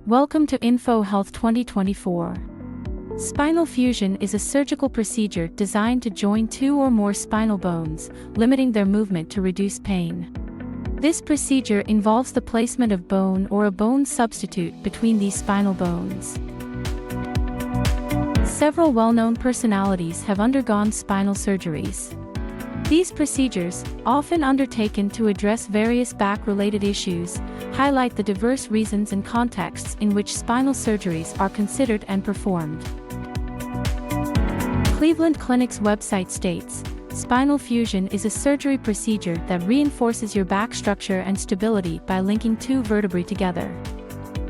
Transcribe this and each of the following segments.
Welcome to Info Health 2024. Spinal fusion is a surgical procedure designed to join two or more spinal bones, limiting their movement to reduce pain. This procedure involves the placement of bone or a bone substitute between these spinal bones. Several well-known personalities have undergone spinal surgeries. These procedures, often undertaken to address various back-related issues, highlight the diverse reasons and contexts in which spinal surgeries are considered and performed. Cleveland Clinic's website states, spinal fusion is a surgery procedure that reinforces your back structure and stability by linking two vertebrae together.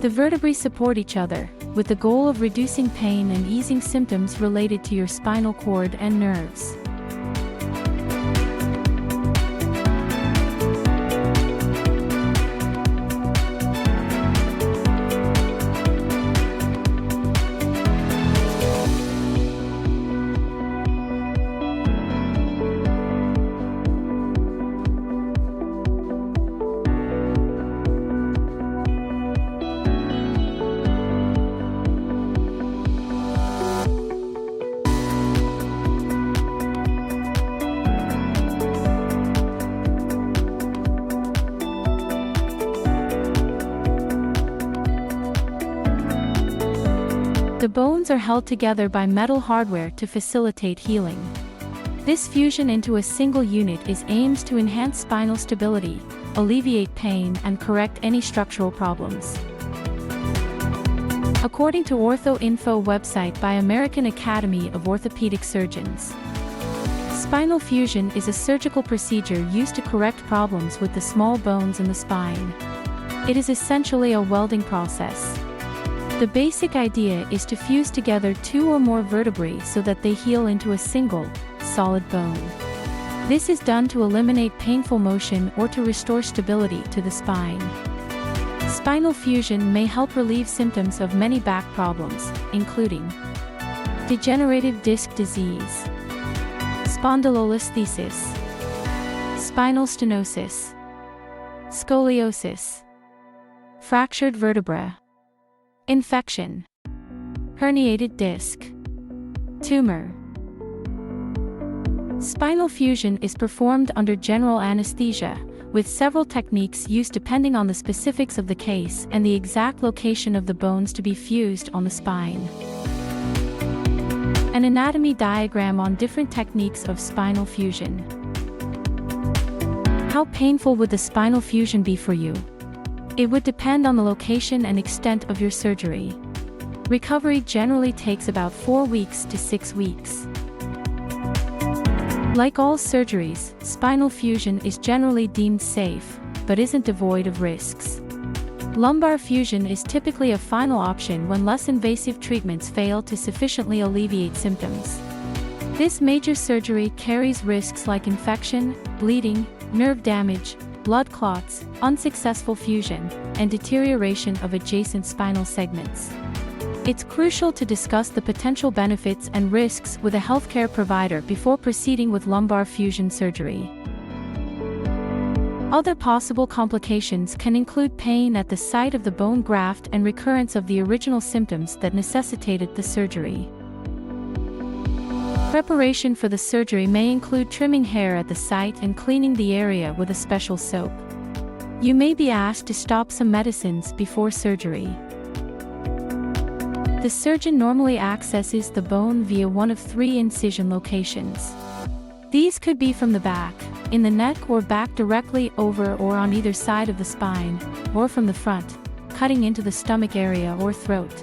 The vertebrae support each other, with the goal of reducing pain and easing symptoms related to your spinal cord and nerves. The bones are held together by metal hardware to facilitate healing. This fusion into a single unit is aimed to enhance spinal stability, alleviate pain, and correct any structural problems. According to OrthoInfo website by American Academy of Orthopaedic Surgeons, spinal fusion is a surgical procedure used to correct problems with the small bones in the spine. It is essentially a welding process. The basic idea is to fuse together two or more vertebrae so that they heal into a single, solid bone. This is done to eliminate painful motion or to restore stability to the spine. Spinal fusion may help relieve symptoms of many back problems, including degenerative disc disease, spondylolisthesis, spinal stenosis, scoliosis, fractured vertebra, infection, herniated disc, tumor. Spinal fusion is performed under general anesthesia, with several techniques used depending on the specifics of the case and the exact location of the bones to be fused on the spine. An anatomy diagram on different techniques of spinal fusion. How painful would the spinal fusion be for you? It would depend on the location and extent of your surgery. Recovery generally takes about 4 weeks to 6 weeks. Like all surgeries, spinal fusion is generally deemed safe, but isn't devoid of risks. Lumbar fusion is typically a final option when less invasive treatments fail to sufficiently alleviate symptoms. This major surgery carries risks like infection, bleeding, nerve damage, blood clots, unsuccessful fusion, and deterioration of adjacent spinal segments. It's crucial to discuss the potential benefits and risks with a healthcare provider before proceeding with lumbar fusion surgery. Other possible complications can include pain at the site of the bone graft and recurrence of the original symptoms that necessitated the surgery. Preparation for the surgery may include trimming hair at the site and cleaning the area with a special soap. You may be asked to stop some medicines before surgery. The surgeon normally accesses the bone via one of 3 incision locations. These could be from the back, in the neck or back directly over or on either side of the spine, or from the front, cutting into the stomach area or throat.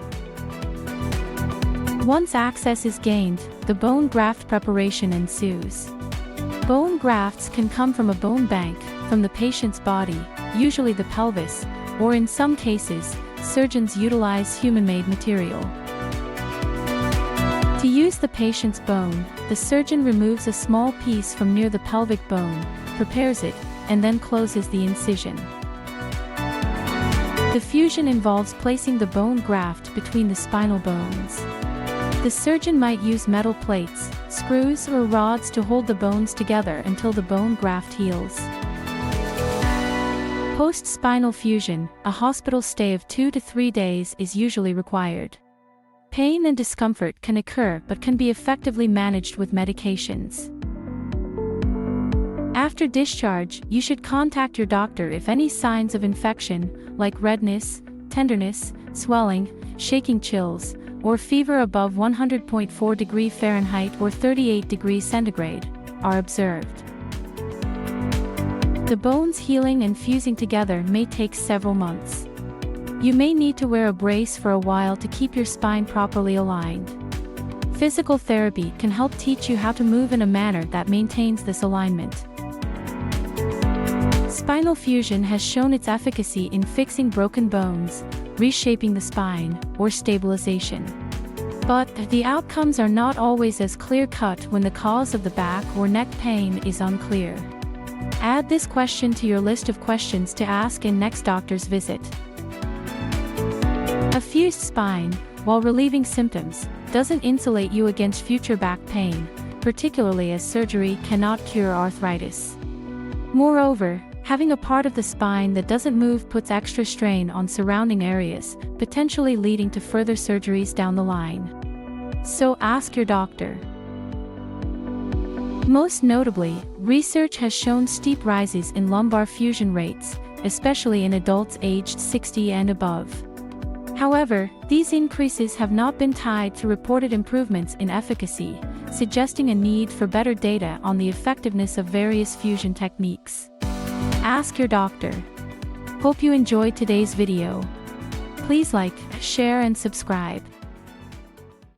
Once access is gained, the bone graft preparation ensues. Bone grafts can come from a bone bank, from the patient's body, usually the pelvis, or in some cases, surgeons utilize human-made material. To use the patient's bone, the surgeon removes a small piece from near the pelvic bone, prepares it, and then closes the incision. The fusion involves placing the bone graft between the spinal bones. The surgeon might use metal plates, screws, or rods to hold the bones together until the bone graft heals. Post-spinal fusion, a hospital stay of 2 to 3 days is usually required. Pain and discomfort can occur but can be effectively managed with medications. After discharge, you should contact your doctor if any signs of infection, like redness, tenderness, swelling, shaking chills, or fever above 100.4 degrees Fahrenheit or 38 degrees centigrade, are observed. The bones healing and fusing together may take several months. You may need to wear a brace for a while to keep your spine properly aligned. Physical therapy can help teach you how to move in a manner that maintains this alignment. Spinal fusion has shown its efficacy in fixing broken bones, reshaping the spine, or stabilization. But the outcomes are not always as clear-cut when the cause of the back or neck pain is unclear. Add this question to your list of questions to ask in next doctor's visit. A fused spine, while relieving symptoms, doesn't insulate you against future back pain, particularly as surgery cannot cure arthritis. Moreover, having a part of the spine that doesn't move puts extra strain on surrounding areas, potentially leading to further surgeries down the line. So ask your doctor. Most notably, research has shown steep rises in lumbar fusion rates, especially in adults aged 60 and above. However, these increases have not been tied to reported improvements in efficacy, suggesting a need for better data on the effectiveness of various fusion techniques. Ask your doctor. Hope you enjoyed today's video. Please like, share and subscribe.